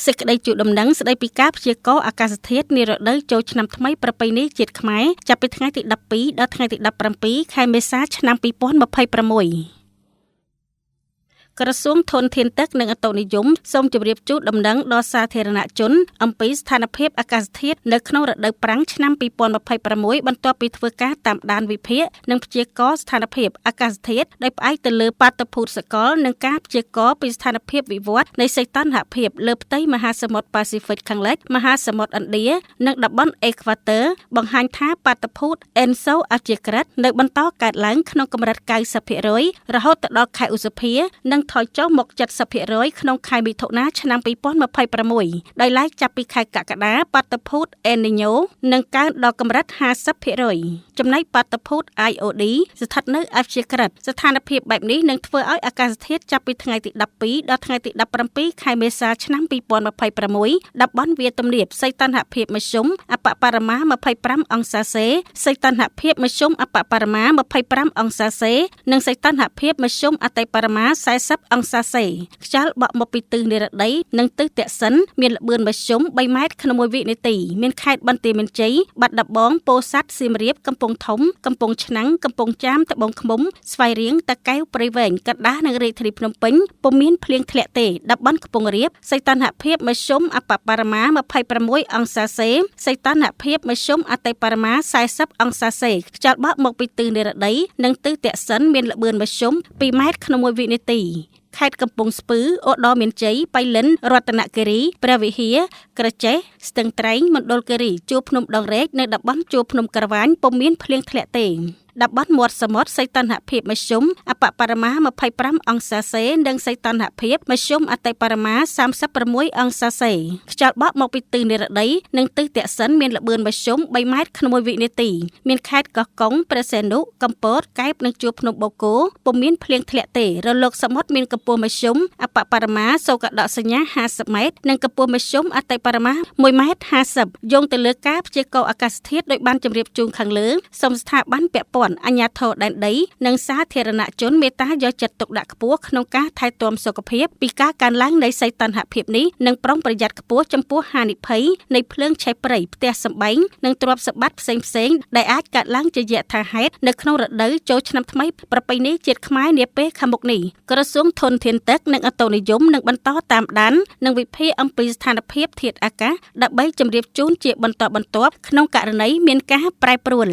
សេចក្តីជូនដំណឹងស្តីពីការព្យាករណ៍អាកាសធាតុនារដូវចូលឆ្នាំថ្មីប្រពៃណីជាតិខ្មែរចាប់ពីថ្ងៃទី12ដល់ថ្ងៃទី17ខែមេសាឆ្នាំ2026ក្រសួងធនធានទឹកនិងឧតុនិយមសូមជម្រាបជូនដំណឹងដល់សាធារណជនអំពីស្ថានភាពអាកាសធាតុនៅក្នុងរដូវប្រាំងឆ្នាំ2026បន្ទាប់ពីធ្វើការតាមដានវិភាគនិងព្យាករណ៍ស្ថានភាពអាកាសធាតុដោយផ្អែកទៅលើបាតុភូតសកលនិងការព្យាករណ៍ពីស្ថានភាពវិវត្តនៃសីតុណ្ហភាពលើផ្ទៃមហាសមុទ្រប៉ាស៊ីហ្វិកខាងលិចមហាសមុទ្រឥណ្ឌានិងតំបន់អេក្វាទ័របង្ហាញថាបាតុភូតអេនសូអាជាក្រិតនៅបន្តកើតឡើងក្នុងកម្រិត 90% រហូតដល់ខែឧសភានិងថយចុះមក 70% ក្នុងខែមិថុនាឆ្នាំ2026ដោយឡែកចាប់ពីខែកក្កដាបាតុភូតអេនីញ៉ូនឹងកើនដល់កម្រិត 50% ចំណែកបាតុភូត IOD ស្ថិតនៅអព្យាក្រឹតស្ថានភាពបែបនេះនឹងធ្វើឲ្យអាកាសធាតុចាប់ពីថ្ងៃទី12ដល់ថ្ងៃទី17ខែមេសាឆ្នាំ2026តំបន់វាលទំនាបសីតុណ្ហភាពមធ្យមអបបរមា25អង្សាសេសីតុណ្ហភាពមធ្យមអបបរមា25អង្សាសេនិងសីតុណ្ហភាពមធ្យមអតិបរមា40អង្សាសេខ្យល់បក់មកពីទិសនិរតីនិងទិសទក្សិណមានល្បឿនមធ្យម3ម៉ែត្រក្នុង1វិនាទីមានខេត្តបន្ទាយមានជ័យបាត់ដំបងពោធិ៍សាត់សៀមរាបកំពង់ធំកំពង់ឆ្នាំងកំពង់ចាមត្បូងឃ្មុំស្វាយរៀងតាកែវព្រៃវែងកណ្ដាលនិងរាជធានីភ្នំពេញពុំមានភ្លៀងធ្លាក់ទេតំបន់ខ្ពង់រាបសីតុណ្ហភាពមធ្យមអបបរមា26អង្សាសេសីតុណ្ហភាពមធ្យមអតិបរមា40អង្សាសេខ្យល់បក់មកពីទិសនិរតីនិងទិសទក្សិណមានល្បឿនមធ្យម2ម៉ែត្រក្នុង1វិនាទីខេត្តកំពង់ស្ពឺឧត្តរមានជ័យបៃលិនរតនគិរីព្រះវិហារក្រចេះស្ទឹងត្រែងមណ្ឌលគិរីជួរភ្នំដងរែកនៅតំបន់ជួរភ្នំក្រវាញពុំមានភ្លៀងធ្លាក់ទេតំបន់មាត់សមុទ្រសីតុណ្ហភាពមធ្យមអបបរមា25អង្សាសេនិងសីតុណ្ហភាពមធ្យមអតិបរមា36អង្សាសេខ្យល់បក់មកពីទិសនិរតីនិងទិសទក្សិណមានល្បឿនមធ្យម3ម៉ែត្រក្នុង1វិនាទីមានខេត្តកោះកុងព្រះសីហនុកំពតកែបនិងជួរភ្នំបូកគោពុំមានភ្លៀងធ្លាក់ទេរលកសមុទ្រមានកម្ពស់មធ្យមអបបរមាសូកដកសញ្ញា50ម៉ែត្រនិងកម្ពស់មធ្យមអតិបរមា1ម៉ែត្រ50យោងទៅលើការព្យាករណ៍អាកាសធាតុដោយបានជម្រាបជូនខាងលើសូមស្ថាប័នពាក់ព័ន្ធអាជ្ញាធរដែនដីនិងសាធារណជនមេត្តាយកចិត្តទុកដាក់ខ្ពស់ក្នុងការថែទាំសុខភាពពីការកើនឡើងនៃសីតុណ្ហភាពនេះនិងប្រុងប្រយ័ត្នខ្ពស់ចំពោះហានិភ័យនៃភ្លើងឆេះព្រៃផ្ទះសម្បែងនិងទ្រព្យសម្បត្តិផ្សេងៗដែលអាចកើតឡើងជាយថាហេតុនៅក្នុងរដូវចូលឆ្នាំថ្មីប្រពៃណីជាតិខ្មែរនាពេលខាងមុខនេះក្រសួងធនធានទឹកនិងឧតុនិយមនឹងបន្តតាមដាននិងវិភាគអំពីស្ថានភាពធាតុអាកាសដើម្បីជម្រាបជូនជាបន្តបន្ទាប់ក្នុងករណីមានការប្រែប្រួល